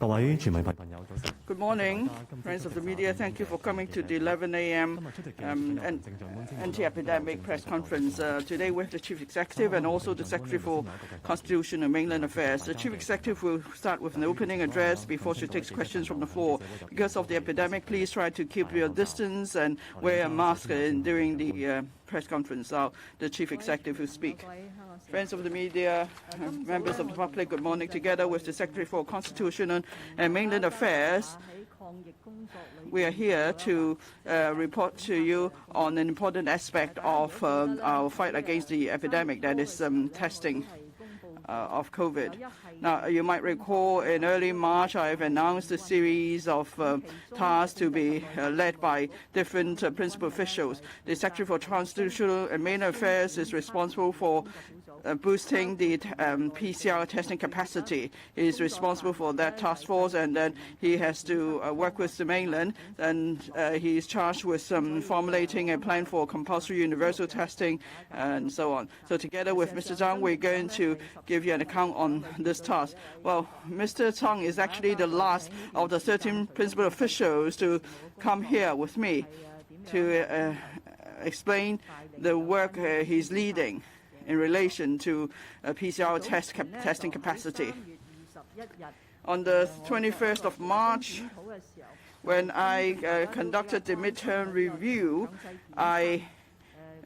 Good morning, friends of the media. Thank you for coming to the 11 a.m. anti-epidemic press conference. Today we have the Chief Executive and also the Secretary for Constitution and Mainland Affairs. The Chief Executive will start with an opening address before she takes questions from the floor. Because of the epidemic, please try to keep your distance and wear a mask during the press conference. Now, the Chief Executive will speak. Friends of the media, members of the public, good morning. Together with the Secretary for Constitution and Mainland Affairs, we are here to report to you on an important aspect of our fight against the epidemic, that is testing of COVID. Now, you might recall in early March, I have announced a series of tasks to be led by different principal officials. The Secretary for Constitutional and Mainland Affairs is responsible for boosting the PCR testing capacity. He is responsible for that task force, and then he has to work with the mainland, and he is charged with formulating a plan for compulsory universal testing and so on. So together with Mr. Zhang, we're going to give you an account on this task. Well, Mr. Zhang is actually the last of the 13 principal officials to come here with me to explain the work he's leading in relation to PCR testing capacity. On the 21st of March, when I conducted the midterm review, I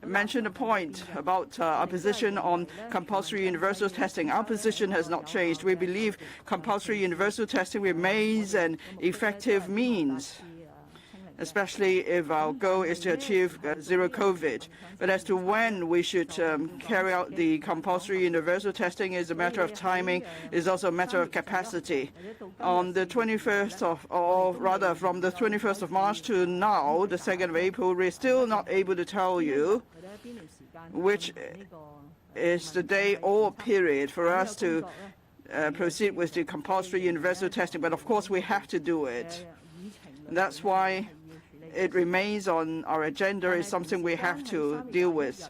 mentioned a point about our position on compulsory universal testing. Our position has not changed. We believe compulsory universal testing remains an effective means, especially if our goal is to achieve zero COVID. But as to when we should carry out the compulsory universal testing is a matter of timing, is also a matter of capacity. On the 21st of, or rather from the 21st of March to now, the 2nd of April, we're still not able to tell you which is the day or period for us to proceed with the compulsory universal testing. But of course, we have to do it. And that's why it remains on our agenda, is something we have to deal with.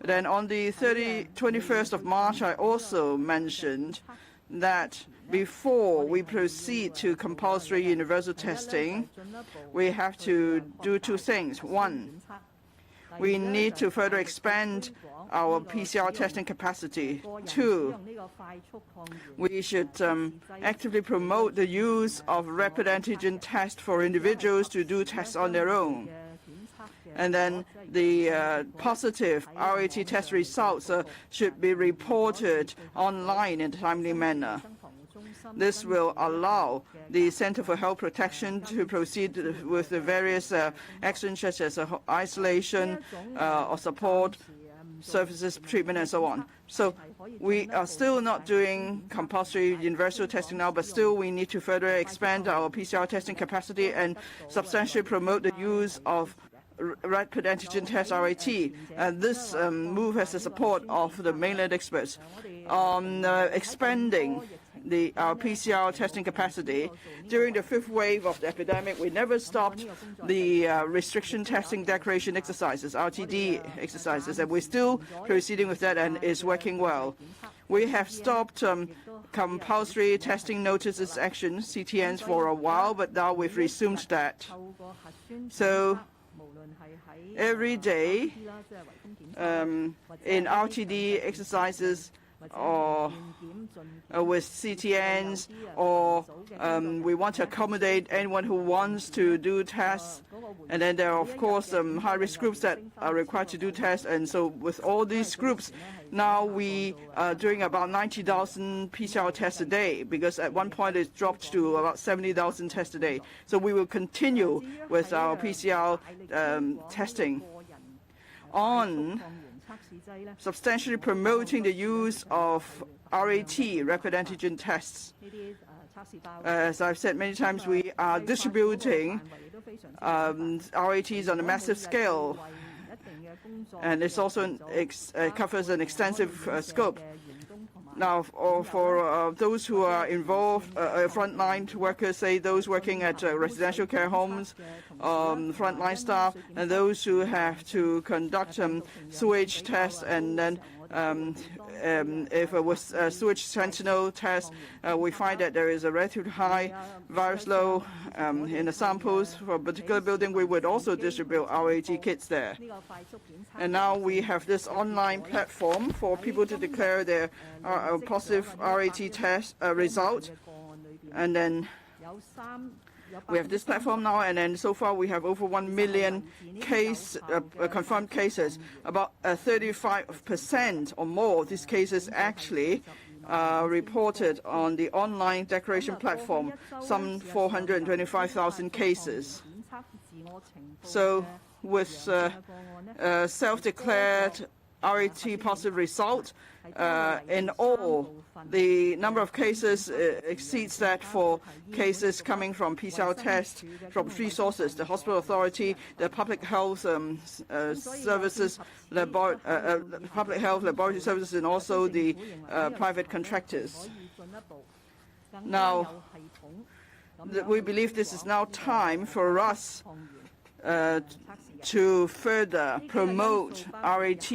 Then on the 21st of March, I also mentioned that before we proceed to compulsory universal testing, we have to do two things. One, we need to further expand our PCR testing capacity. Two, we should actively promote the use of rapid antigen tests for individuals to do tests on their own. And then the positive RAT test results should be reported online in a timely manner. This will allow the Center for Health Protection to proceed with the various actions such as isolation or support services, treatment, and so on. So we are still not doing compulsory universal testing now, but still we need to further expand our PCR testing capacity and substantially promote the use of rapid antigen test RAT. And this move has the support of the mainland experts. On expanding our PCR testing capacity, during the 5th wave of the epidemic, we never stopped the restriction testing declaration exercises, RTD exercises, and we're still proceeding with that, and is working well. We have stopped compulsory testing notices action, CTNs, for a while, but now we've resumed that. So every day in RTD exercises, or with CTNs, or we want to accommodate anyone who wants to do tests. And then there are, of course, high-risk groups that are required to do tests. And so with all these groups, now we are doing about 90,000 PCR tests a day, because at one point it dropped to about 70,000 tests a day. So we will continue with our PCR testing. On substantially promoting the use of RAT, rapid antigen tests. As I've said many times, we are distributing RATs on a massive scale, and it also covers an extensive scope. Now, for those who are involved, frontline workers, say those working at residential care homes, frontline staff, and those who have to conduct sewage tests, and then if it was a sewage sentinel test, we find that there is a relatively high virus load in the samples for a particular building, we would also distribute RAT kits there. And now we have this online platform for people to declare their positive RAT test result. And then we have this platform now, and then so far we have over 1 million confirmed cases. About 35% or more of these cases actually reported on the online declaration platform, some 425,000 cases. So with self-declared RAT positive result, in all, the number of cases exceeds that for cases coming from PCR tests from 3 sources: the hospital authority, the public health services, public health laboratory services, and also the private contractors. Now, we believe this is now time for us to further promote RAT,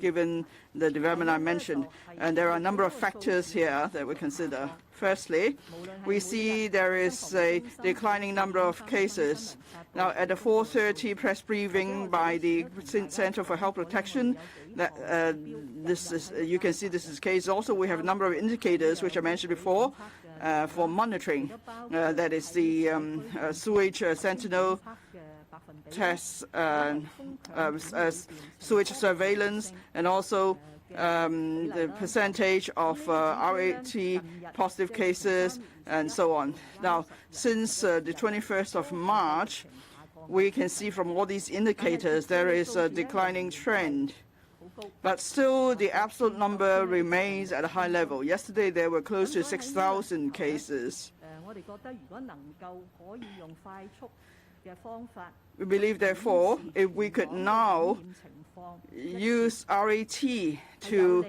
given the development I mentioned. And there are a number of factors here that we consider. Firstly, we see there is a declining number of cases. Now, at the 4:30 press briefing by the Center for Health Protection, you can see this is the case. Also, we have a number of indicators, which I mentioned before, for monitoring. That is the sewage sentinel tests, sewage surveillance, and also the percentage of RAT positive cases, and so on. Now, since the 21st of March, we can see from all these indicators there is a declining trend. But still, the absolute number remains at a high level. Yesterday, there were close to 6,000 cases. We believe, therefore, if we could now use RAT to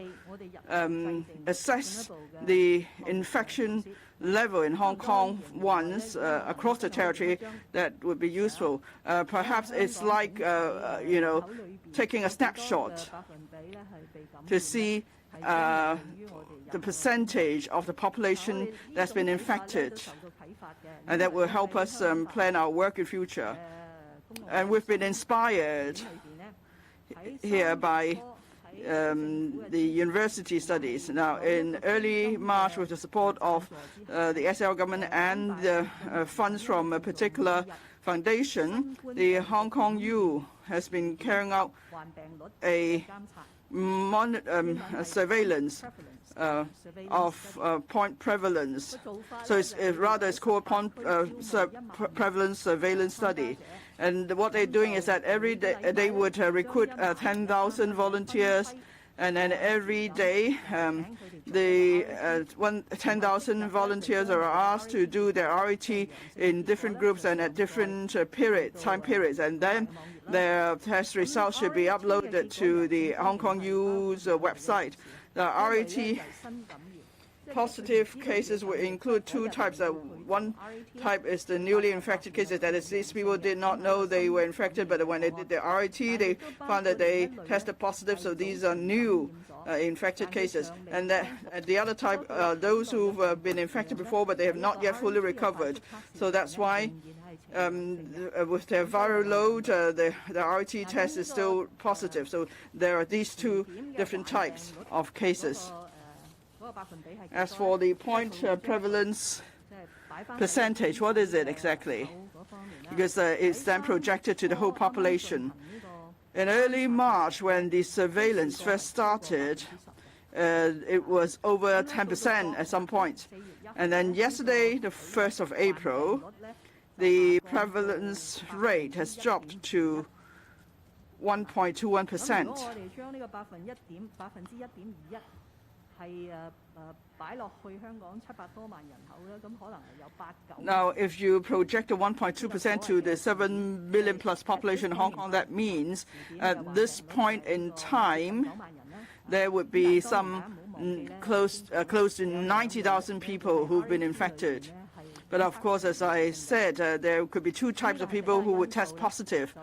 assess the infection level in Hong Kong once across the territory, that would be useful. Perhaps it's like, taking a snapshot to see the percentage of the population that's been infected, and that will help us plan our work in future. And we've been inspired here by the university studies. Now, in early March, with the support of the SL government and the funds from a particular foundation, the Hong Kong U has been carrying out a surveillance of point prevalence. So it's called point prevalence surveillance study. And what they're doing is that every day they would recruit 10,000 volunteers, and then every day the 10,000 volunteers are asked to do their RAT in different groups and at different time periods, and then their test results should be uploaded to the Hong Kong U's website. The RAT positive cases will include 2 types. One type is the newly infected cases. That is, these people did not know they were infected, but when they did their RAT, they found that they tested positive. So these are new infected cases. And the other type are those who've been infected before, but they have not yet fully recovered. So that's why with their viral load, the RAT test is still positive. So there are these 2 different types of cases. As for the point prevalence percentage, what is it exactly? Because it's then projected to the whole population. In early March, when the surveillance first started, it was over 10% at some point. And then yesterday, the 1st of April, the prevalence rate has dropped to 1.21%. Now, if you project the 1.2% to the 7 million plus population in Hong Kong, that means at this point in time, there would be some close to 90,000 people who've been infected. But of course, as I said, there could be 2 types of people who would test positive.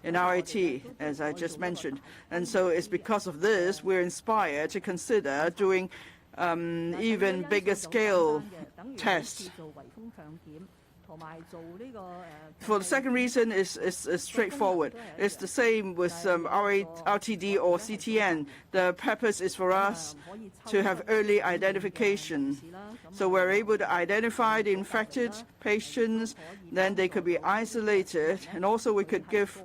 in RAT, as I just mentioned. And so it's because of this we're inspired to consider doing even bigger scale tests. For the second reason is straightforward. It's the same with RTD or CTN. The purpose is for us to have early identification. So we're able to identify the infected patients, then they could be isolated, and also we could give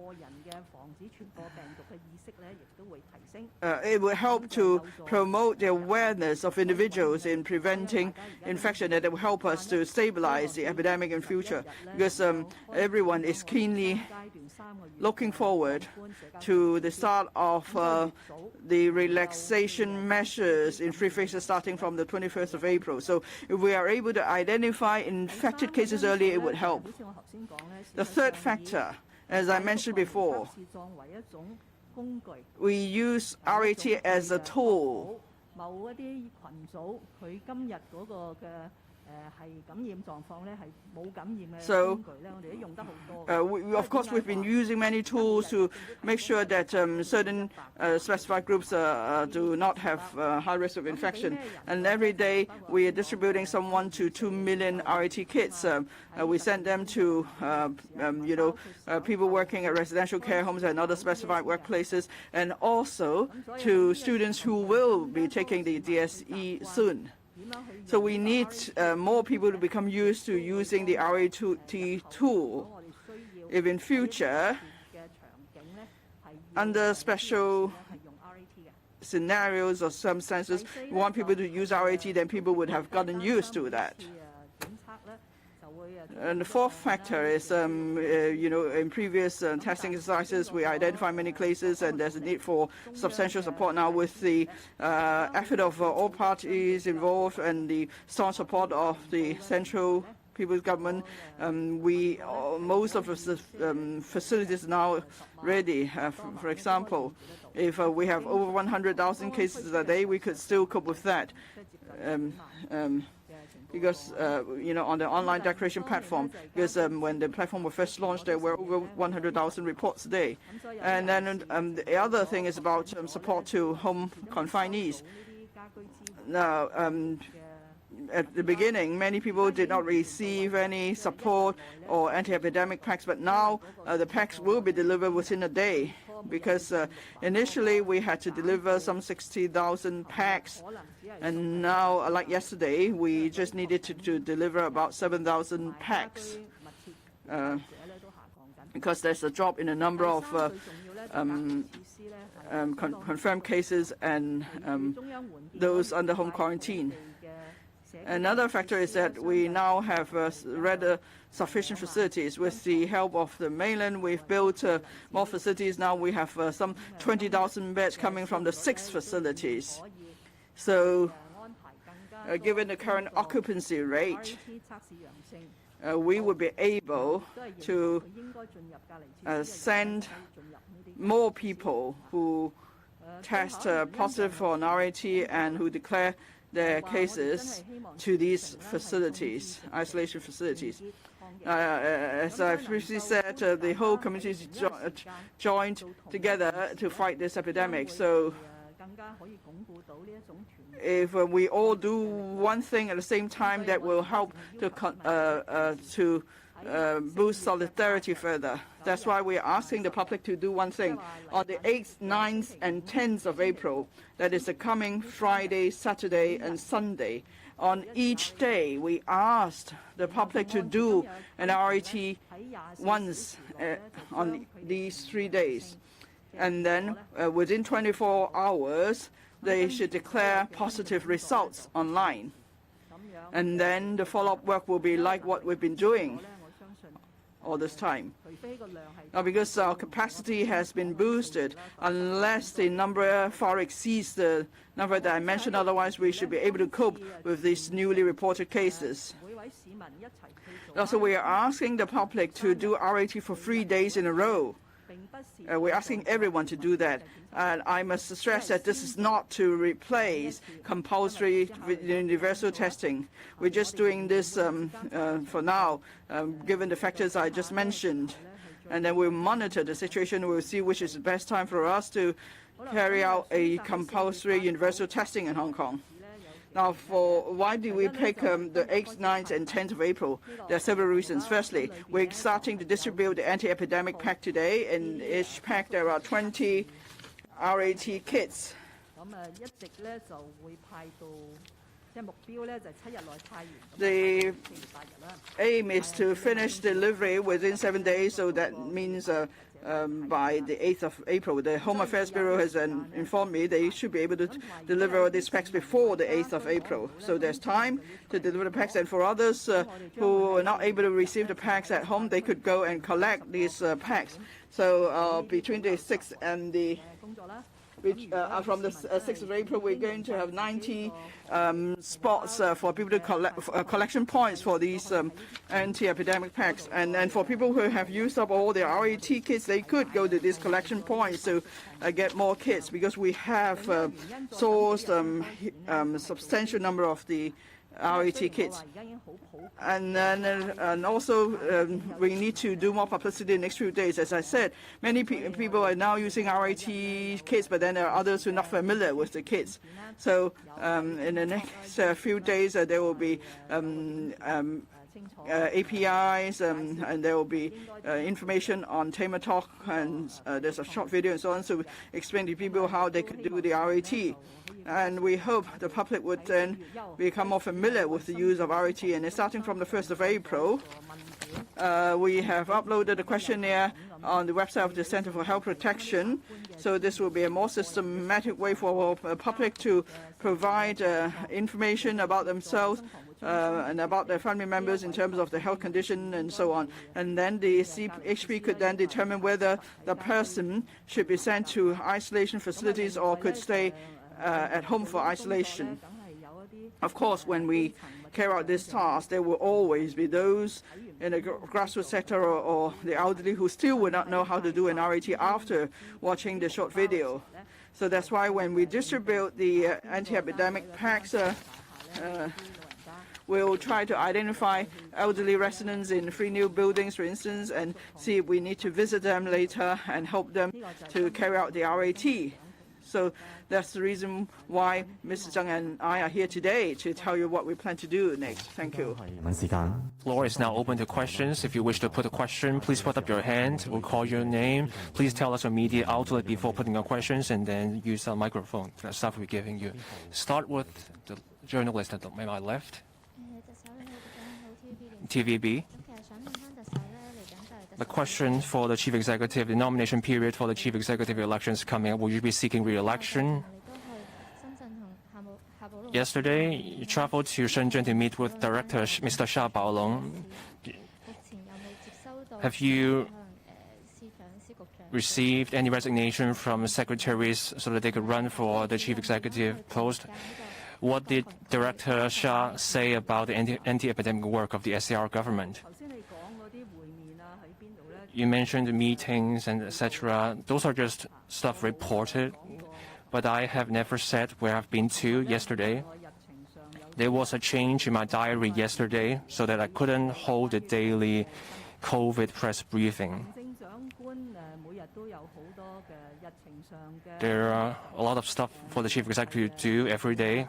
it will help to promote the awareness of individuals in preventing infection, and it will help us to stabilize the epidemic in future, because everyone is keenly looking forward to the start of the relaxation measures in 3 phases starting from the 21st of April. So if we are able to identify infected cases early, it would help. The third factor, as I mentioned before, we use RAT as a tool. So, of course, we've been using many tools to make sure that certain specified groups do not have high risk of infection. And every day we are distributing some 1 to 2 million RAT kits. We send them to, people working at residential care homes and other specified workplaces, and also to students who will be taking the DSE soon. So we need more people to become used to using the RAT tool. If in future, under special scenarios or circumstances, we want people to use RAT, then people would have gotten used to that. And the fourth factor is, in previous testing exercises, we identify many cases, and there's a need for substantial support now with the effort of all parties involved and the strong support of the central people's government. Most of the facilities are now ready. For example, if we have over 100,000 cases a day, we could still cope with that. Because, on the online declaration platform, because when the platform was first launched, there were over 100,000 reports a day. And then the other thing is about support to home confinees. Now, at the beginning, many people did not receive any support or anti-epidemic packs, but now the packs will be delivered within a day, because initially we had to deliver some 60,000 packs, and now, like yesterday, we just needed to deliver about 7,000 packs, because there's a drop in the number of confirmed cases and those under home quarantine. Another factor is that we now have rather sufficient facilities. With the help of the mainland, we've built more facilities. Now we have some 20,000 beds coming from the 6 facilities. So, given the current occupancy rate, we would be able to send more people who test positive for an RAT and who declare their cases to these facilities, isolation facilities. As I previously said, the whole community is joined together to fight this epidemic. So if we all do one thing at the same time, that will help to boost solidarity further. That's why we are asking the public to do one thing. On the 8th, 9th, and 10th of April, that is the coming Friday, Saturday, and Sunday, on each day, we asked the public to do an RAT once on these 3 days. And then within 24 hours, they should declare positive results online. And then the follow-up work will be like what we've been doing all this time. Now, because our capacity has been boosted, unless the number far exceeds the number that I mentioned, otherwise we should be able to cope with these newly reported cases. Also, we are asking the public to do RAT for 3 days in a row. We're asking everyone to do that. And I must stress that this is not to replace compulsory universal testing. We're just doing this for now, given the factors I just mentioned. And then we'll monitor the situation. We'll see which is the best time for us to carry out a compulsory universal testing in Hong Kong. Now, why do we pick the 8th, 9th, and 10th of April? There are several reasons. Firstly, we're starting to distribute the anti-epidemic pack today. In each pack, there are 20 RAT kits. The aim is to finish delivery within 7 days, so that means by the 8th of April. The Home Affairs Bureau has informed me they should be able to deliver all these packs before the 8th of April. So there's time to deliver the packs, and for others who are not able to receive the packs at home, they could go and collect these packs. So between the 6th and the from the 6th of April, we're going to have 90 spots for people to collect collection points for these anti-epidemic packs. And for people who have used up all their RAT kits, they could go to these collection points to get more kits, because we have sourced a substantial number of the RAT kits. And also we need to do more publicity in the next few days. As I said, many people are now using RAT kits, but then there are others who are not familiar with the kits. So in the next few days, there will be APIs, and there will be information on Tamer Talk, and there's a short video and so on, so explain to people how they could do the RAT. And we hope the public would then become more familiar with the use of RAT. And starting from the 1st of April, we have uploaded a questionnaire on the website of the Center for Health Protection. So this will be a more systematic way for the public to provide information about themselves and about their family members in terms of the health condition and so on. And then the CHP could then determine whether the person should be sent to isolation facilities or could stay at home for isolation. Of course, when we carry out this task, there will always be those in the grassroots sector or the elderly who still will not know how to do an RAT after watching the short video. So that's why when we distribute the anti-epidemic packs, we'll try to identify elderly residents in 3 new buildings, for instance, and see if we need to visit them later and help them to carry out the RAT. So that's the reason why Mr. Zhang and I are here today, to tell you what we plan to do next. Thank you. Floor is now open to questions. If you wish to put a question, please put up your hand. We'll call your name. Please tell us your media outlet before putting your questions, and then use a microphone. That's stuff we're giving you. Start with the journalist at my left. TVB. The question for the Chief Executive, the nomination period for the Chief Executive elections coming up, will you be seeking re-election? Yesterday, you traveled to Shenzhen to meet with Director Mr. Sha Baolong. Have you received any resignation from secretaries so that they could run for the Chief Executive post? What did Director Sha say about the anti-epidemic work of the SAR government? You mentioned the meetings and etc. Those are just stuff reported, but I have never said where I've been to yesterday. There was a change in my diary yesterday so that I couldn't hold a daily COVID press briefing. There are a lot of stuff for the Chief Executive to do every day,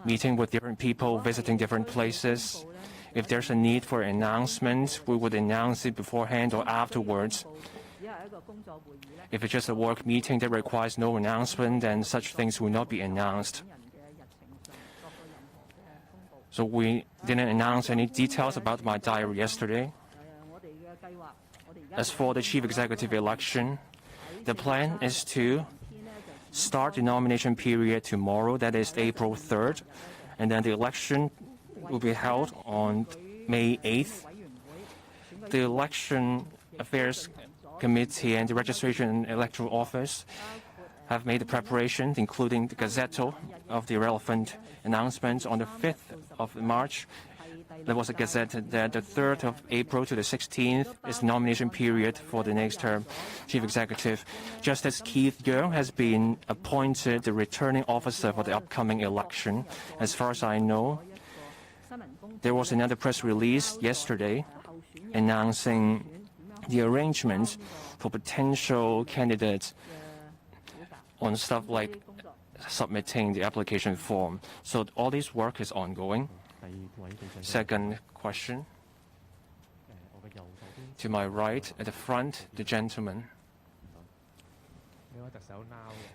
meeting with different people, visiting different places. If there's a need for an announcement, we would announce it beforehand or afterwards. If it's just a work meeting that requires no announcement, then such things will not be announced. So we didn't announce any details about my diary yesterday. As for the Chief Executive election, the plan is to start the nomination period tomorrow, that is April 3rd, and then the election will be held on May 8th. The Election Affairs Committee and the Registration and Electoral Office have made the preparations, including the gazetto of the relevant announcements. On the 5th of March, there was a gazette that the 3rd of April to the 16th is nomination period for the next term Chief Executive. Justice Keith Yeung has been appointed the returning officer for the upcoming election. As far as I know, there was another press release yesterday announcing the arrangements for potential candidates on stuff like submitting the application form. So all this work is ongoing. Second question. To my right, at the front, the gentleman.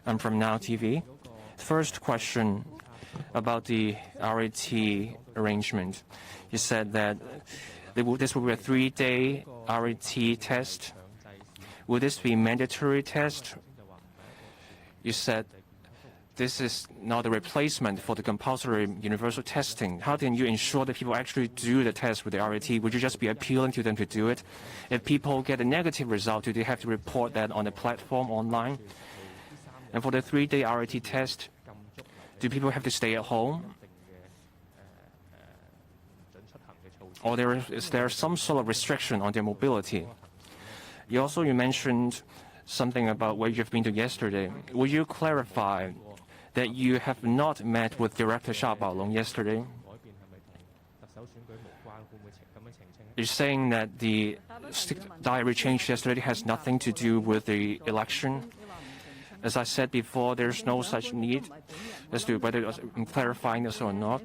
I'm from Now TV. First question about the RAT arrangement. You said that this will be a 3-day RAT test. Will this be mandatory test? You said this is not a replacement for the compulsory universal testing. How can you ensure that people actually do the test with the RAT? Would you just be appealing to them to do it? If people get a negative result, do they have to report that on the platform online? And for the 3-day RAT test, do people have to stay at home? Or is there some sort of restriction on their mobility? You mentioned something about where you've been to yesterday. Will you clarify that you have not met with Director Xia Baolong yesterday? You're saying that the diary change yesterday has nothing to do with the election. As I said before, there's no such need as to whether I'm clarifying this or not.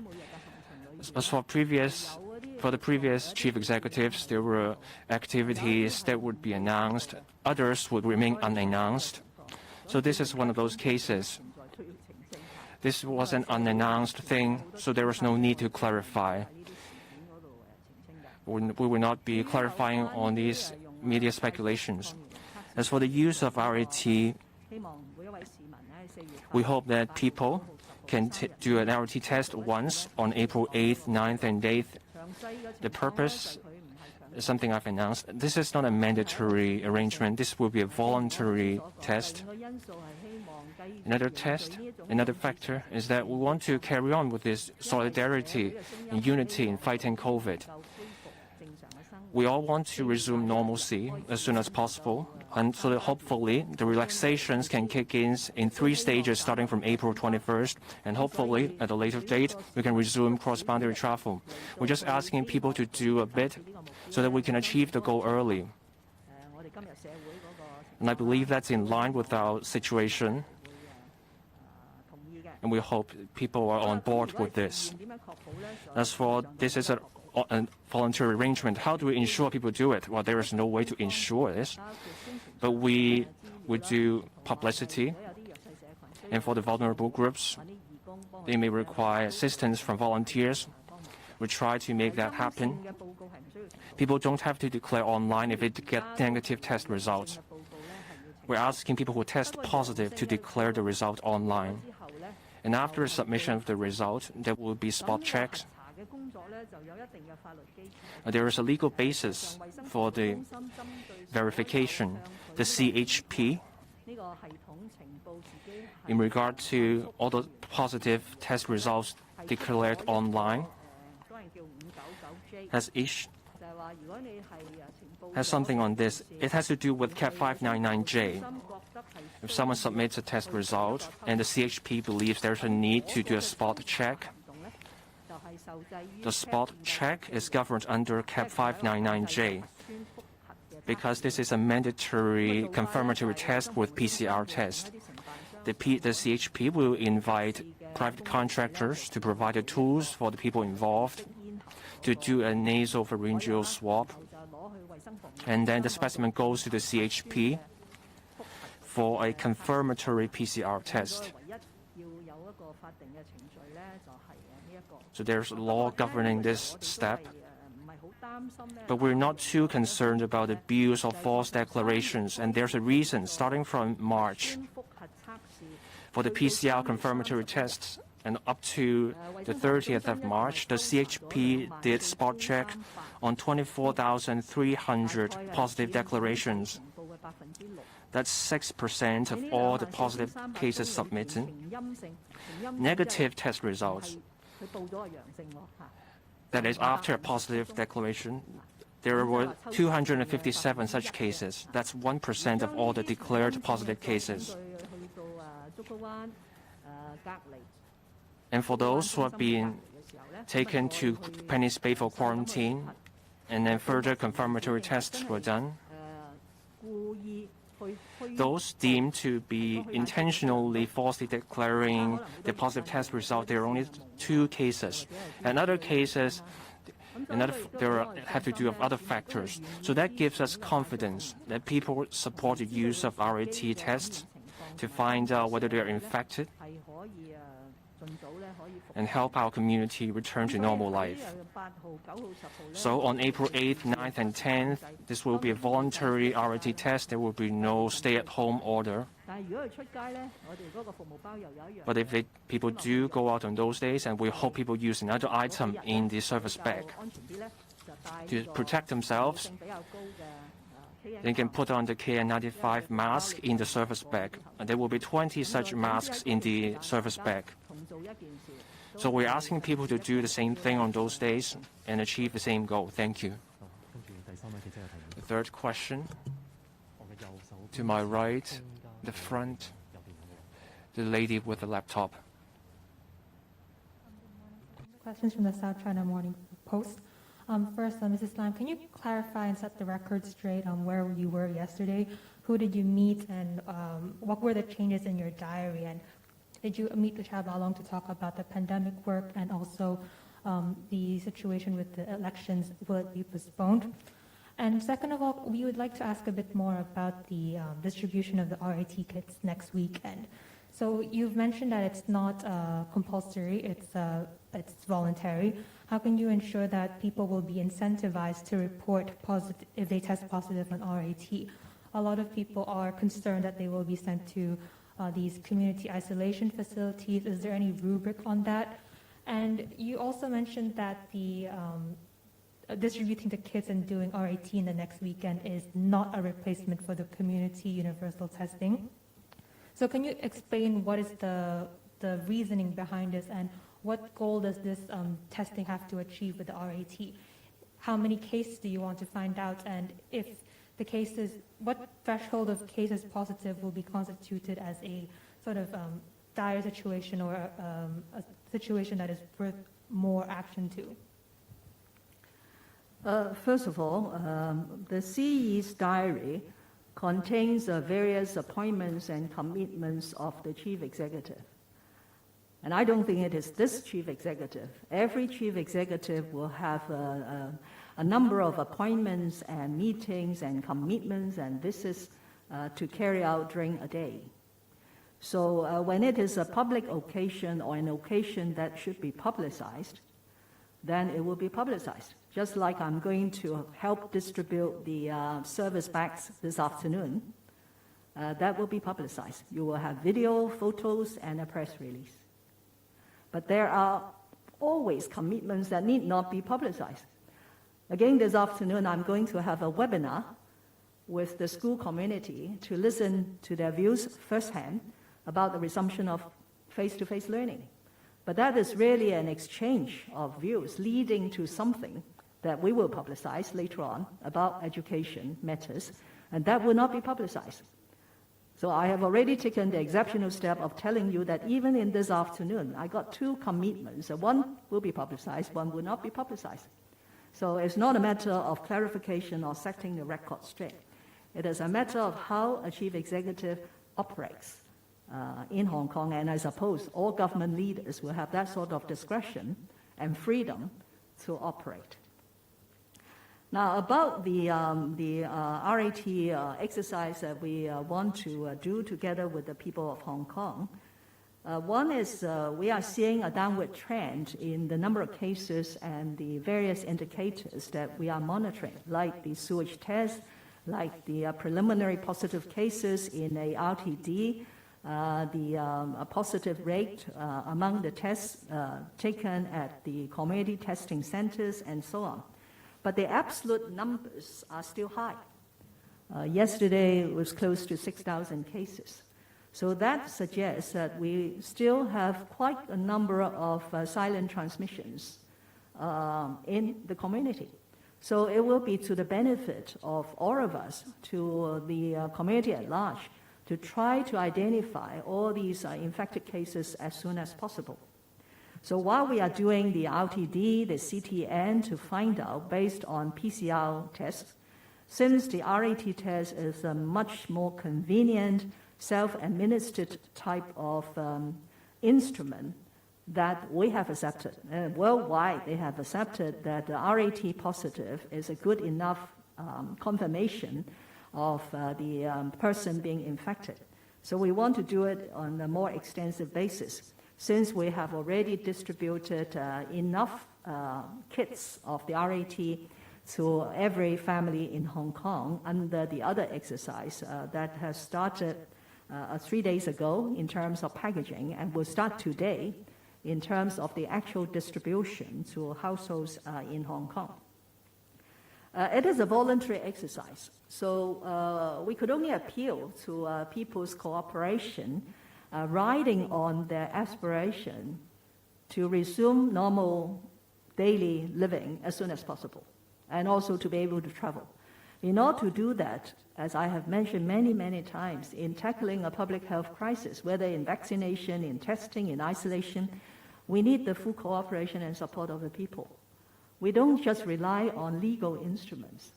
As for the previous chief executives, there were activities that would be announced. Others would remain unannounced. So this is one of those cases. This was an unannounced thing, so there was no need to clarify. We will not be clarifying on these media speculations. As for the use of RAT, we hope that people can do an RAT test once on April 8th, 9th, and 8th. The purpose is something I've announced. This is not a mandatory arrangement. This will be a voluntary test. Another factor is that we want to carry on with this solidarity and unity in fighting COVID. We all want to resume normalcy as soon as possible, and so that hopefully the relaxations can kick in 3 stages starting from April 21st, and hopefully at a later date we can resume cross-boundary travel. We're just asking people to do a bit so that we can achieve the goal early. And I believe that's in line with our situation, and we hope people are on board with this. As for this is a voluntary arrangement, how do we ensure people do it? Well, there is no way to ensure this, but we would do publicity, and for the vulnerable groups, they may require assistance from volunteers. We try to make that happen. People don't have to declare online if they get negative test results. We're asking people who test positive to declare the result online. And after submission of the result, there will be spot checks. There is a legal basis for the verification. The CHP, in regard to all the positive test results declared online, has something on this. It has to do with CAP 599J. If someone submits a test result and the CHP believes there's a need to do a spot check, the spot check is governed under CAP 599J because this is a mandatory confirmatory test with PCR test. The CHP will invite private contractors to provide the tools for the people involved to do a nasopharyngeal swab, and then the specimen goes to the CHP for a confirmatory PCR test. So there's a law governing this step, but we're not too concerned about the abuse of false declarations, and there's a reason. Starting from March, for the PCR confirmatory tests, and up to the 30th of March, the CHP did spot check on 24,300 positive declarations. That's 6% of all the positive cases submitted. Negative test results, that is after a positive declaration, there were 257 such cases. That's 1% of all the declared positive cases. And for those who have been taken to Penny's Bay for quarantine, and then further confirmatory tests were done, Those deemed to be intentionally falsely declaring the positive test result, there are only 2 cases. And other cases, there have to do with other factors. So that gives us confidence that people support the use of RAT tests to find out whether they are infected and help our community return to normal life. So on April 8th, 9th, and 10th, this will be a voluntary RAT test. There will be no stay-at-home order. But if people do go out on those days, and we hope people use another item in the service bag to protect themselves, they can put on the KN95 mask in the service bag. And there will be 20 such masks in the service bag. So we're asking people to do the same thing on those days and achieve the same goal. Thank you. The third question. To my right, the front, the lady with the laptop. Questions from the South China Morning Post. First, Mrs. Lam, can you clarify and set the record straight on where you were yesterday? Who did you meet, and what were the changes in your diary? And did you meet with Chair Long to talk about the pandemic work and also the situation with the elections? Will it be postponed? And second of all, we would like to ask a bit more about the distribution of the RAT kits next weekend. So you've mentioned that it's not compulsory, it's voluntary. How can you ensure that people will be incentivized to report positive if they test positive on RAT? A lot of people are concerned that they will be sent to these community isolation facilities. Is there any rubric on that? And you also mentioned that the distributing the kits and doing RAT in the next weekend is not a replacement for the community universal testing. So can you explain what is the reasoning behind this, and what goal does this testing have to achieve with the RAT? How many cases do you want to find out, and if the cases, what threshold of cases positive will be constituted as a sort of dire situation or a situation that is worth more action to? First of all, the CE's diary contains various appointments and commitments of the chief executive. And I don't think it is this chief executive. Every chief executive will have a number of appointments and meetings and commitments and visits to carry out during a day. So when it is a public occasion or an occasion that should be publicized, then it will be publicized. Just like I'm going to help distribute the service bags this afternoon, that will be publicized. You will have video, photos, and a press release. But there are always commitments that need not be publicized. Again, this afternoon, I'm going to have a webinar with the school community to listen to their views firsthand about the resumption of face-to-face learning. But that is really an exchange of views leading to something that we will publicize later on about education matters, and that will not be publicized. So I have already taken the exceptional step of telling you that even in this afternoon, I got 2 commitments. One will be publicized, one will not be publicized. So it's not a matter of clarification or setting the record straight. It is a matter of how a chief executive operates in Hong Kong, and I suppose all government leaders will have that sort of discretion and freedom to operate. Now, about the RAT exercise that we want to do together with the people of Hong Kong, one is we are seeing a downward trend in the number of cases and the various indicators that we are monitoring, like the sewage test, like the preliminary positive cases in a RTD, the positive rate among the tests taken at the community testing centers, and so on. But the absolute numbers are still high. Yesterday, it was close to 6,000 cases. So that suggests that we still have quite a number of silent transmissions in the community. So it will be to the benefit of all of us, to the community at large, to try to identify all these infected cases as soon as possible. So while we are doing the RTD, the CTN to find out based on PCR tests, since the RAT test is a much more convenient, self-administered type of instrument that we have accepted. Worldwide, they have accepted that the RAT positive is a good enough confirmation of the person being infected. So we want to do it on a more extensive basis. Since we have already distributed enough kits of the RAT to every family in Hong Kong under the other exercise that has started 3 days ago in terms of packaging and will start today in terms of the actual distribution to households in Hong Kong. It is a voluntary exercise, so we could only appeal to people's cooperation, riding on their aspiration to resume normal daily living as soon as possible, and also to be able to travel. In order to do that, as I have mentioned many, many times, in tackling a public health crisis, whether in vaccination, in testing, in isolation, we need the full cooperation and support of the people. We don't just rely on legal instruments.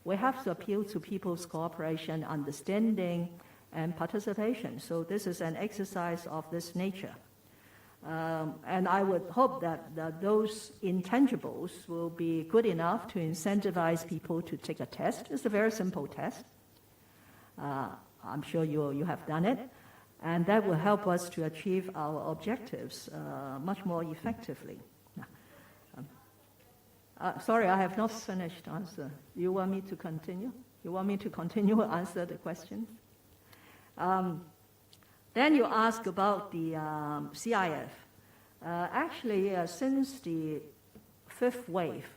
We have to appeal to people's cooperation, understanding, and participation. So this is an exercise of this nature. And I would hope that those intangibles will be good enough to incentivize people to take a test. It's a very simple test. I'm sure you have done it. And that will help us to achieve our objectives much more effectively. Sorry, I have not finished answer. You want me to continue? You want me to continue to answer the questions? Then you ask about the CIF. Actually, since the fifth wave,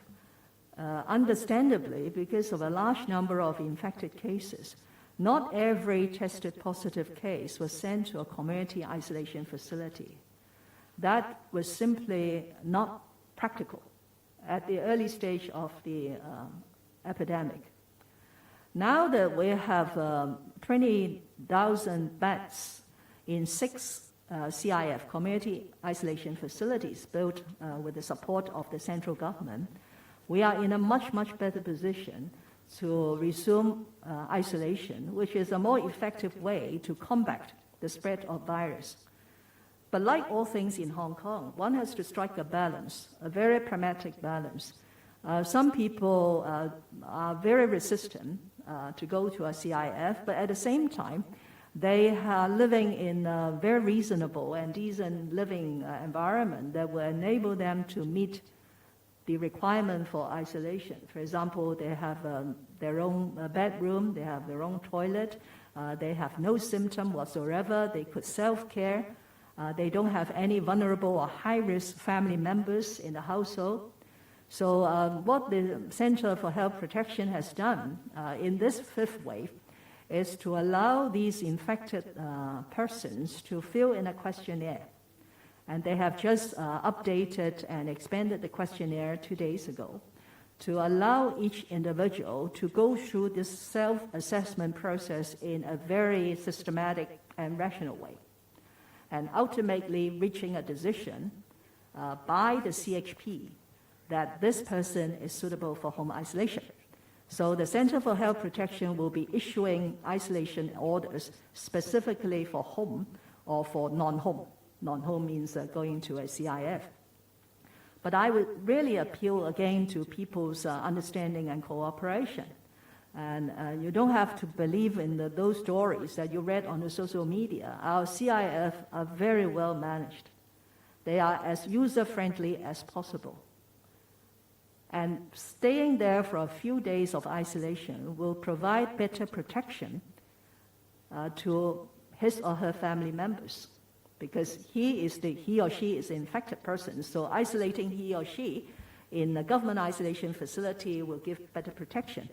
understandably, because of a large number of infected cases, not every tested positive case was sent to a community isolation facility. That was simply not practical at the early stage of the epidemic. Now that we have 20,000 beds in 6 CIF, community isolation facilities, built with the support of the central government, we are in a much, much better position to resume isolation, which is a more effective way to combat the spread of virus. But like all things in Hong Kong, one has to strike a balance, a very pragmatic balance. Some people are very resistant to go to a CIF, but at the same time, they are living in a very reasonable and decent living environment that will enable them to meet the requirement for isolation. For example, they have their own bedroom, they have their own toilet, they have no symptom whatsoever, they could self-care, they don't have any vulnerable or high-risk family members in the household. So what the Center for Health Protection has done in this fifth wave is to allow these infected persons to fill in a questionnaire. And they have just updated and expanded the questionnaire 2 days ago to allow each individual to go through this self-assessment process in a very systematic and rational way, and ultimately reaching a decision by the CHP that this person is suitable for home isolation. So the Center for Health Protection will be issuing isolation orders specifically for home or for non-home. Non-home means going to a CIF. But I would really appeal again to people's understanding and cooperation. And you don't have to believe in those stories that you read on the social media. Our CIF are very well managed. They are as user-friendly as possible. And staying there for a few days of isolation will provide better protection to his or her family members, because he or she is an infected person. So isolating he or she in a government isolation facility will give better protection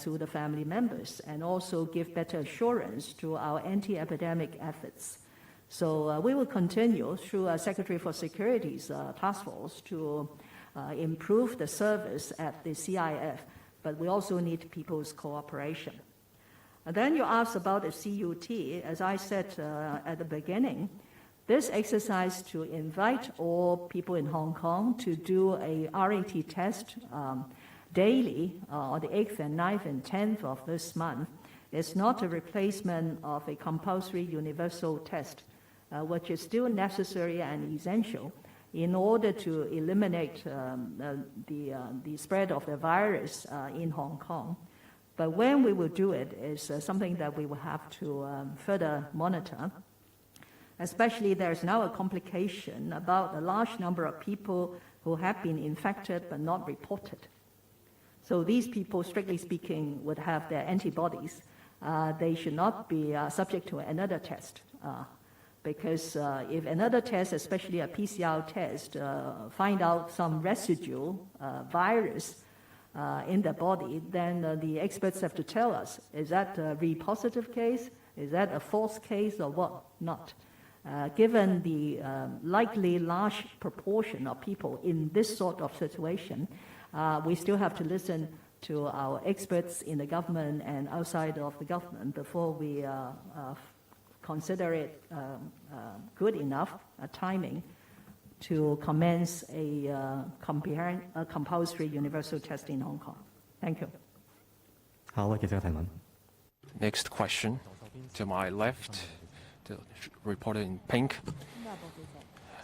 to the family members and also give better assurance to our anti-epidemic efforts. So we will continue through our Secretary for Security's task force to improve the service at the CIF, but we also need people's cooperation. And then you asked about the CUT. As I said at the beginning, this exercise to invite all people in Hong Kong to do a RAT test daily on the 8th and 9th and 10th of this month is not a replacement of a compulsory universal test, which is still necessary and essential in order to eliminate the spread of the virus in Hong Kong. But when we will do it is something that we will have to further monitor. Especially there's now a complication about a large number of people who have been infected but not reported. So these people, strictly speaking, would have their antibodies. They should not be subject to another test. Because if another test, especially a PCR test, find out some residual virus in the body, then the experts have to tell us, is that a re-positive case? Is that a false case or what? Not. Given the likely large proportion of people in this sort of situation, we still have to listen to our experts in the government and outside of the government before we consider it good enough timing to commence a compulsory universal test in Hong Kong. Thank you. Next question to my left, the reporter in pink.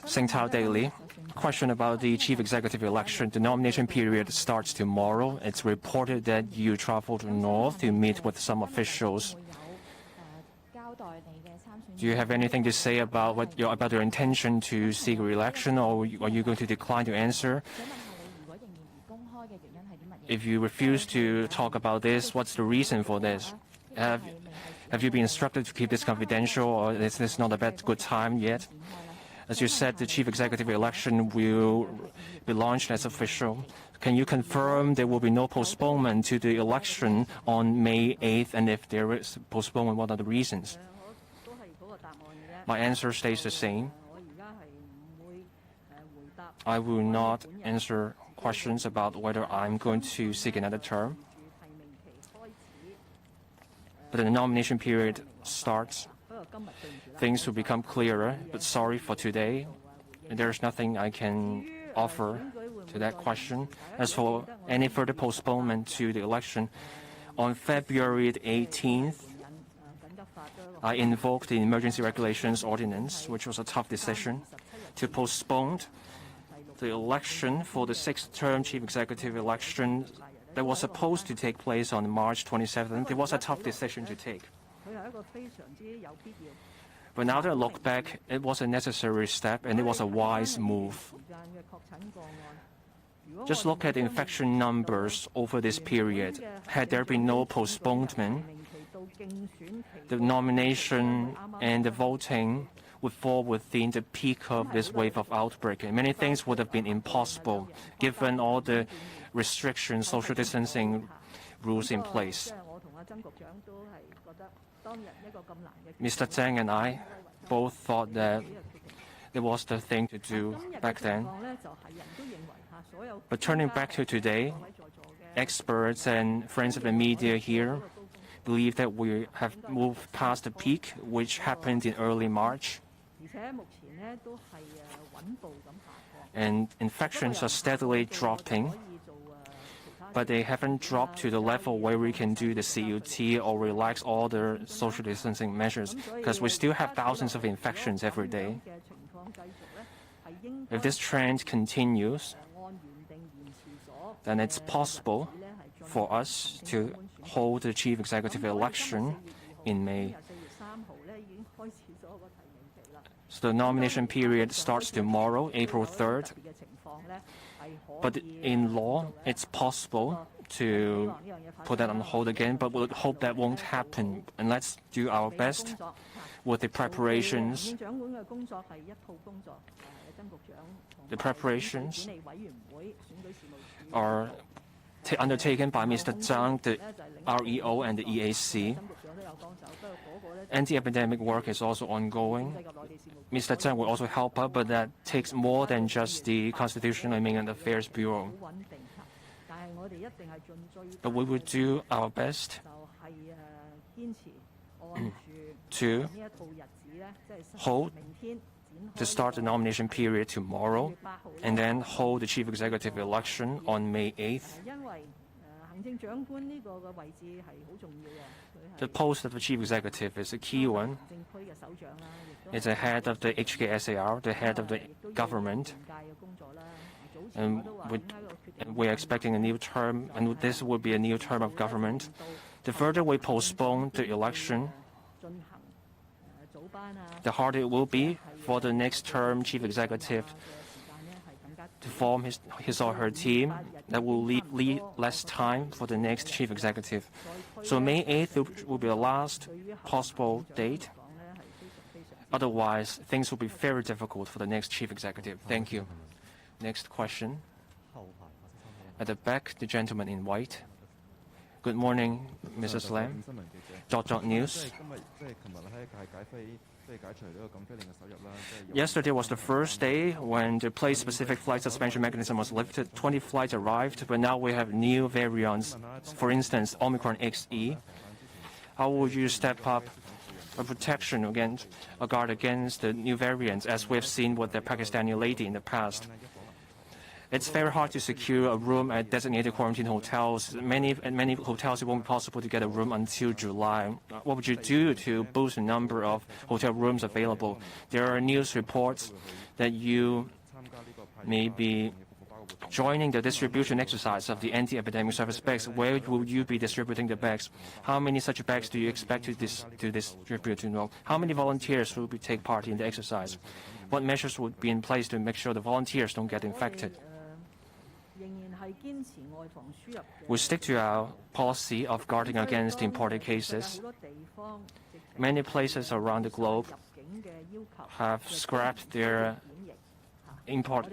Singtao Daily. Question about the chief executive election. The nomination period starts tomorrow. It's reported that you traveled north to meet with some officials. Do you have anything to say about your intention to seek re-election, or are you going to decline to answer? If you refuse to talk about this, what's the reason for this? Have you been instructed to keep this confidential, or is this not a good time yet? As you said, the chief executive election will be launched as official. Can you confirm there will be no postponement to the election on May 8th? And if there is postponement, what are the reasons? My answer stays the same. I will not answer questions about whether I'm going to seek another term. But the nomination period starts. Things will become clearer, but sorry for today. There's nothing I can offer to that question. As for any further postponement to the election, on February 18th, I invoked the Emergency Regulations Ordinance, which was a tough decision, to postpone the election for the 6th term chief executive election that was supposed to take place on March 27th. It was a tough decision to take. But now that I look back, it was a necessary step and it was a wise move. Just look at the infection numbers over this period. Had there been no postponement, the nomination and the voting would fall within the peak of this wave of outbreak. And many things would have been impossible given all the restrictions, social distancing rules in place. Mr. Zhang and I both thought that it was the thing to do back then. But turning back to today, experts and friends of the media here believe that we have moved past the peak, which happened in early March. And infections are steadily dropping, but they haven't dropped to the level where we can do the CUT or relax all the social distancing measures, because we still have thousands of infections every day. If this trend continues, then it's possible for us to hold the chief executive election in May. So the nomination period starts tomorrow, April 3rd. But in law, it's possible to put that on hold again, but we'll hope that won't happen. And let's do our best with the preparations. The preparations are undertaken by Mr. Zhang, the REO, and the EAC. Anti-epidemic work is also ongoing. Mr. Zhang will also help us, but that takes more than just the Constitutional and Mainland Affairs Bureau. But we will do our best to hold to start the nomination period tomorrow and then hold the chief executive election on May 8th. 因為行政長官呢個嘅位置係好重要嘅，佢 The 係 post of the chief executive is a key one. 政區嘅首長啦，亦都 It's the head of the HKSAR, the head of the government, 換屆嘅工作啦。早前 and 我都話 we- 點解個決定 and we're expecting a new term, and this will be a new term of government. The further we postpone the election, 進行早班啊 the harder it will be for the next term chief executive 嘅時間咧係更加 to form his or her team. That will leave less time for the next chief executive. So May 8th will be the last possible date. 講咧係非常 Otherwise, things will be very difficult for the next chief executive. Thank you. Next question. At the back, the gentleman in white. Good morning, Mrs. Lam. News. Yesterday was the first day when the place-specific flight suspension mechanism was lifted. 20 flights arrived, but now we have new variants. For instance, Omicron XE. How would you step up a protection against a guard against the new variants, as we've seen with the Pakistani lady in the past? It's very hard to secure a room at designated quarantine hotels. At many hotels, it won't be possible to get a room until July. What would you do to boost the number of hotel rooms available? There are news reports that you may be joining the distribution exercise of the anti-epidemic service bags. Where will you be distributing the bags? How many such bags do you expect to distribute? To know how many volunteers will take part in the exercise? What measures would be in place to make sure the volunteers don't get infected? 仍然係堅持外防輸入嘅。 We stick to our policy of guarding against imported cases. 好多地方直情 Many places around the globe 入境嘅要求 have scrapped their 檢疫。 import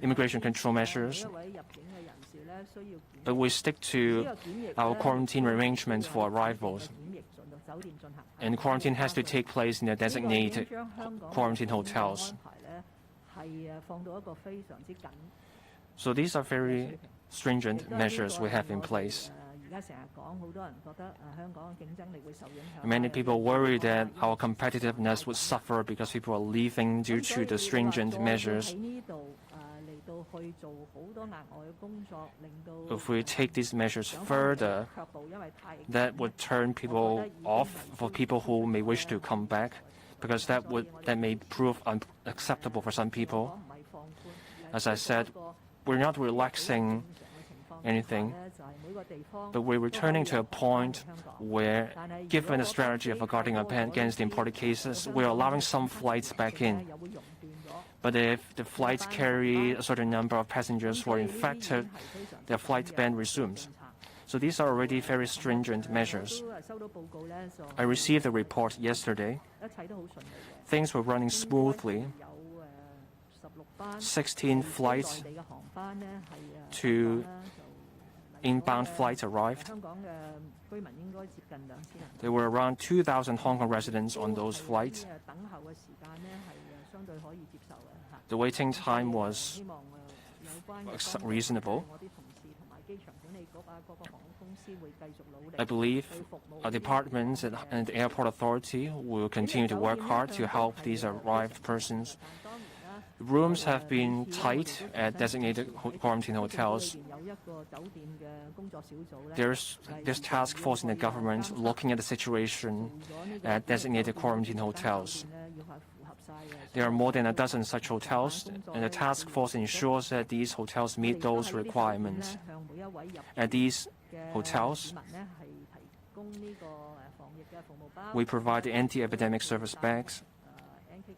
immigration control measures, 一位入境嘅人士咧需要檢疫。 but we stick to 呢個檢疫 our 咧 quarantine arrangements for arrivals, 檢疫進到酒店進行。 and quarantine has to take place in the 呢個已經 designated 將香港 quarantine 嘅 hotels. 安排咧係放到一個非常之緊。 So these are very stringent measures we have in place. 而家成日講，好多人覺得香港嘅競爭力會受影響。 Many people worry that our competitiveness would suffer because people are leaving due to the stringent measures. 喺呢度嚟到去做好多額外嘅工作，令到 If we take these measures further, 卻步，因為太 that would turn people off for people who may wish to come back, because that may prove unacceptable for some people. 唔係放寬。 As I said, we're not relaxing anything, but we're returning to a point where, given the strategy of guarding against imported cases, we're allowing some flights back in. But if the flights carry a certain number of passengers who are infected, their flight ban resumes. So these are already very stringent measures. I received a report yesterday. Things were running smoothly. 16 flights to inbound flights arrived. 香港嘅居民應該接近2000人。 There were around 2,000 Hong Kong residents on those flights. 等候嘅時間咧係相對可以接受嘅嚇。 The waiting time was 希望有關嘅 reasonable. 我啲同事同埋機場管理局啊，各個航空公司會繼續努力 I believe 去服務 our departments and the airport authority will continue to work hard to help these arrived persons. 當然啦。 Rooms have been tight at designated quarantine hotels. 有一個酒店嘅工作小組咧。 There's this task force in the government looking at the situation at designated quarantine hotels. 要係符合晒嘅。 There are more than a dozen such hotels, and the task force ensures that these hotels meet those requirements. 向每一位入 At these 嘅 hotels, 市民咧係提供呢個防疫嘅服務包。 we provide the anti-epidemic service bags.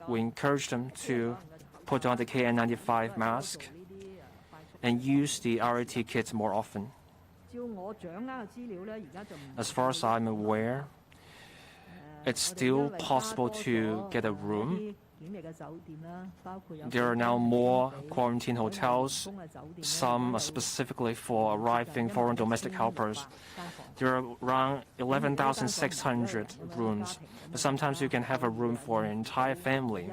We encourage them to put on the KN95 mask and use the RAT kits more often. 照我掌握嘅資料咧，而家就唔 As far as I'm aware, it's still possible to get a room. 檢疫嘅酒店啦，包括有 There are now more quarantine hotels, 公嘅酒店咧 some are specifically for arriving foreign domestic helpers. There are around 11,600 rooms, but sometimes you can have a room for an entire family.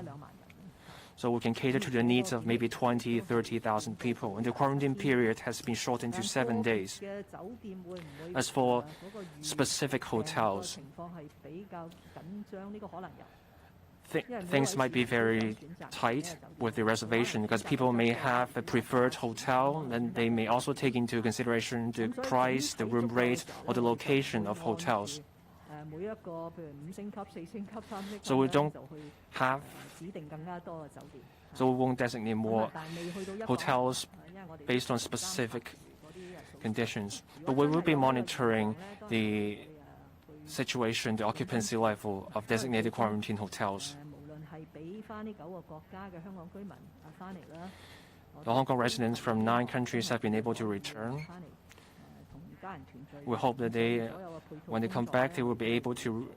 So we can cater to the needs of maybe 20, 30,000 people. And the quarantine period has been shortened to 7 days. 嘅酒店會唔會 As for 嗰個 specific hotels, 情況係比較緊張，呢個可能有。things might be very tight with the reservation because people may have a preferred hotel, and they may also take into consideration the price, the room rate, or the location of hotels. So we don't have, so we won't designate more hotels based on specific conditions. But we will be monitoring the situation, the occupancy level of designated quarantine hotels. The Hong Kong residents from 9 countries have been able to return. We hope that when they come back, they will be able to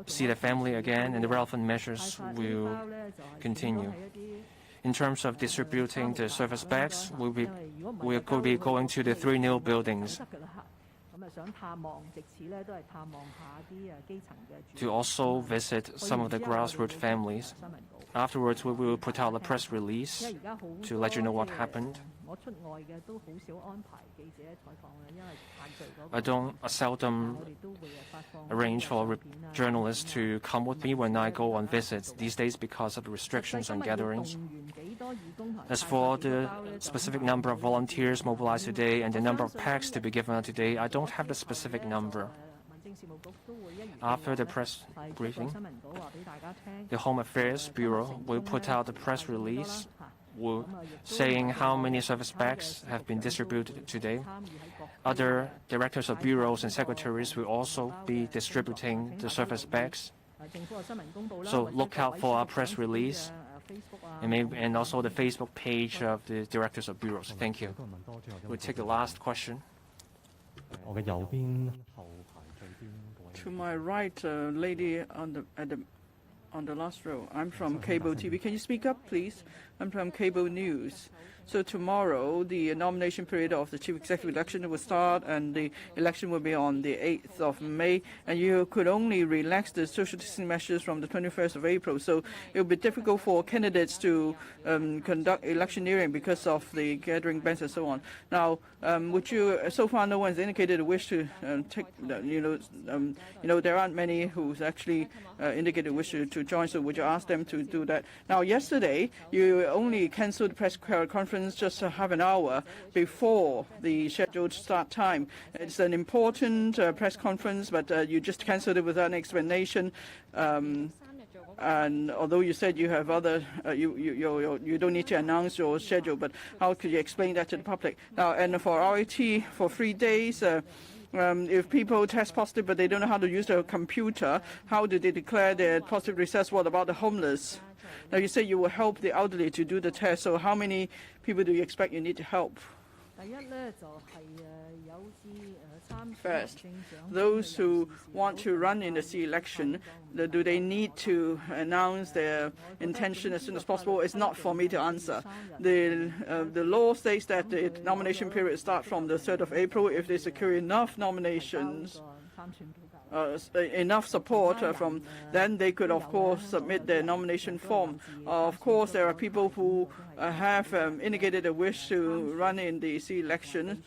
see their family again, and the relevant measures will continue. In terms of distributing the service bags, we could be going to the 3 new buildings to also visit some of the grassroots families. Afterwards, we will put out a press release to let you know what happened. I seldom arrange for journalists to come with me when I go on visits these days because of the restrictions on gatherings. As for the specific number of volunteers mobilized today and the number of packs to be given out today, I don't have the specific number. After the press briefing, the Home Affairs Bureau will put out a press release saying how many service bags have been distributed today. Other directors of bureaus and secretaries will also be distributing the service bags. So look out for our press release and also the Facebook page of the directors of bureaus. Thank you. We'll take the last question. To my right, lady on the last row. I'm from Cable TV. Can you speak up, please? I'm from Cable News. So tomorrow, the nomination period of the chief executive election will start, and the election will be on the 8th of May. And you could only relax the social distancing measures from the 21st of April. So it will be difficult for candidates to conduct electioneering because of the gathering bans and so on. Now, would you? So far, no one's indicated a wish to take. There aren't many who's actually indicated a wish to join. So would you ask them to do that? Now, yesterday you only cancelled the press conference just half an hour before the scheduled start time. It's an important press conference, but you just cancelled it without an explanation. And although you said you have other, you don't need to announce your schedule, but how could you explain that to the public? Now, and for RIT, for 3 days, if people test positive but they don't know how to use their computer, how do they declare their positive results? What about the homeless? Now, you say you will help the elderly to do the test, so how many people do you expect you need to help? First, those who want to run in the C election, do they need to announce their intention as soon as possible? It's not for me to answer. The law states that the nomination period starts from the 3rd of April. If they secure enough nominations, enough support then they could, of course, submit their nomination form. Of course, there are people who have indicated a wish to run in the C election.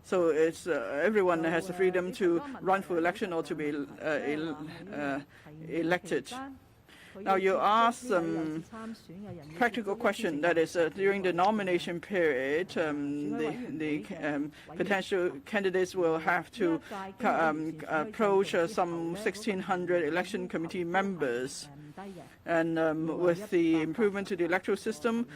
So it's everyone has the freedom to run for election or to be elected. Now, you asked practical question. That is, during the nomination period, the potential candidates will have to approach some 1,600 election committee members. And with the improvement to the electoral system,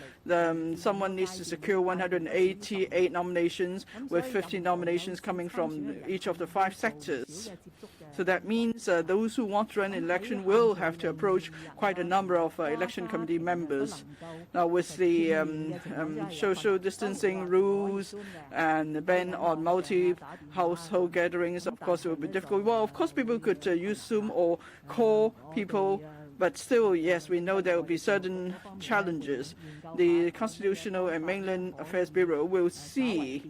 someone needs to secure 188 nominations, with 50 nominations coming from each of the 5 sectors. So that means those who want to run an election will have to approach quite a number of election committee members. Now, with the social distancing rules and the ban on multi-household gatherings, of course, it will be difficult. Well, of course, people could use Zoom or call people. But still, yes, we know there will be certain challenges. The Constitutional and Mainland Affairs Bureau will see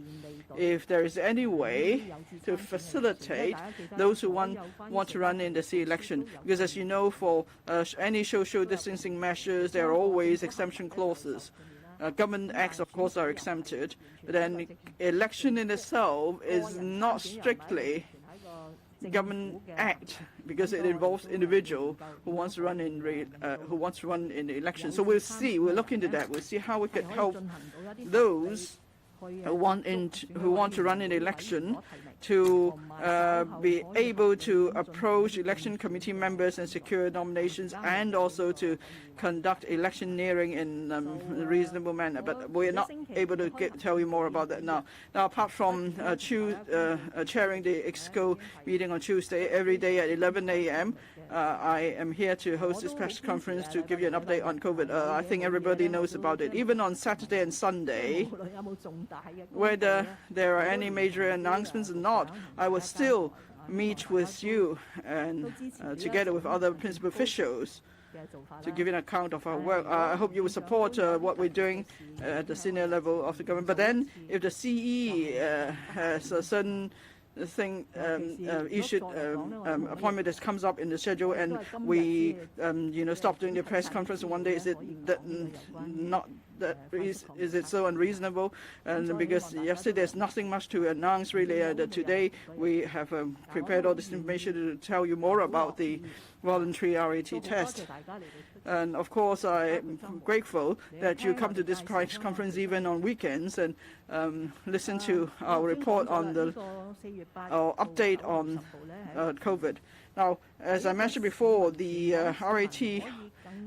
if there is any way to facilitate those who want to run in the C election. Because as you know, for any social distancing measures, there are always exemption clauses. Government acts, of course, are exempted. But then election in itself is not strictly government act because it involves individual who wants to run in the election. So we'll see. We'll look into that. We'll see how we could help those who want to run an election to be able to approach election committee members and secure nominations, and also to conduct electioneering in a reasonable manner. But we're not able to tell you more about that now. Now, apart from chairing the EXCO meeting on Tuesday, every day at 11 a.m., I am here to host this press conference to give you an update on COVID. I think everybody knows about it. Even on Saturday and Sunday, whether there are any major announcements or not, I will still meet with you and together with other principal officials to give you an account of our work. I hope you will support what we're doing at the senior level of the government. But then, if the CE has a certain thing issued appointment that comes up in the schedule, and we stop doing the press conference one day, is it is it so unreasonable? And because yesterday there's nothing much to announce really, today we have prepared all this information to tell you more about the voluntary RAT test. And of course, I'm grateful that you come to this press conference even on weekends and listen to our report on our update on COVID. Now, as I mentioned before, the RAT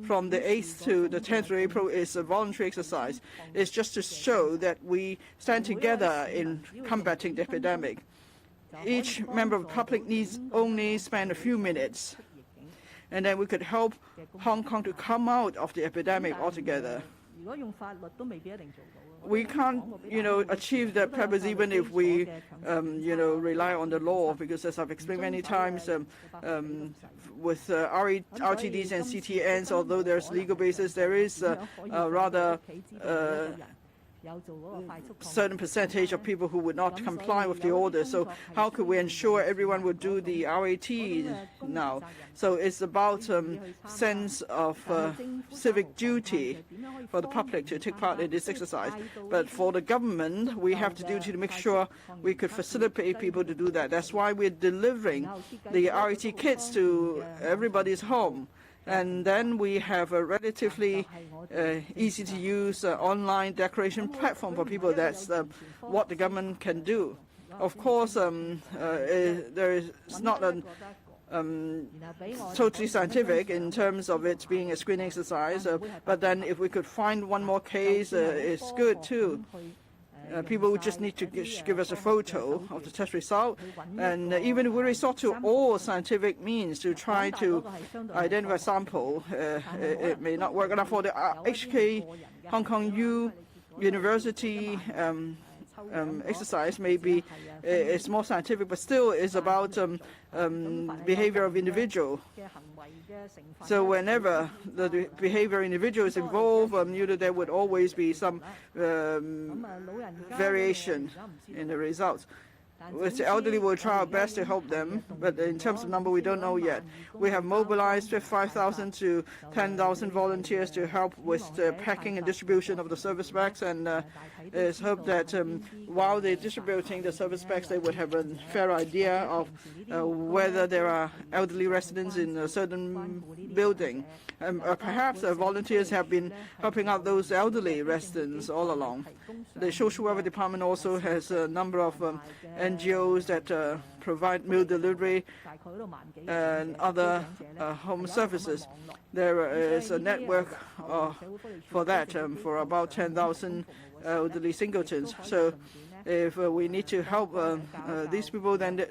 from the 8th to the 10th of April is a voluntary exercise. It's just to show that we stand together in combating the epidemic. Each member of the public needs only spend a few minutes, and then we could help Hong Kong to come out of the epidemic altogether. We can't, achieve that purpose even if we, rely on the law, because as I've explained many times, with RTDs and CTNs, although there's legal basis, there is a rather certain percentage of people who would not comply with the order. So how could we ensure everyone would do the RAT now? So it's about sense of civic duty for the public to take part in this exercise. But for the government, we have the duty to make sure we could facilitate people to do that. That's why we're delivering the RAT kits to everybody's home. And then we have a relatively easy-to-use online declaration platform for people. That's what the government can do. Of course, it's not totally scientific in terms of it being a screening exercise, but then if we could find one more case, it's good too. People would just need to give us a photo of the test result, and even if we resort to all scientific means to try to identify a sample, it may not work enough. For the HK Hong Kong U University exercise, maybe it's more scientific, but still it's about behavior of individual. So whenever the behavior of individual is involved, there would always be some variation in the results. With the elderly, we'll try our best to help them, but in terms of number, we don't know yet. We have mobilized 5,000 to 10,000 volunteers to help with the packing and distribution of the service bags, and it's hoped that while they're distributing the service bags, they would have a fair idea of whether there are elderly residents in a certain building. Perhaps volunteers have been helping out those elderly residents all along. The Social Welfare Department also has a number of NGOs that provide meal delivery and other home services. There is a network for that, for about 10,000 elderly singletons. So if we need to help these people, then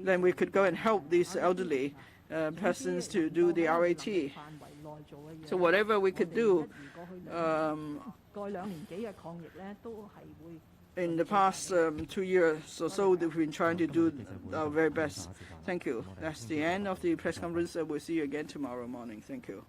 then we could go and help these elderly persons to do the RAT. So whatever we could do in the past 2 years or so, we've been trying to do our very best. Thank you. That's the end of the press conference. We'll see you again tomorrow morning. Thank you.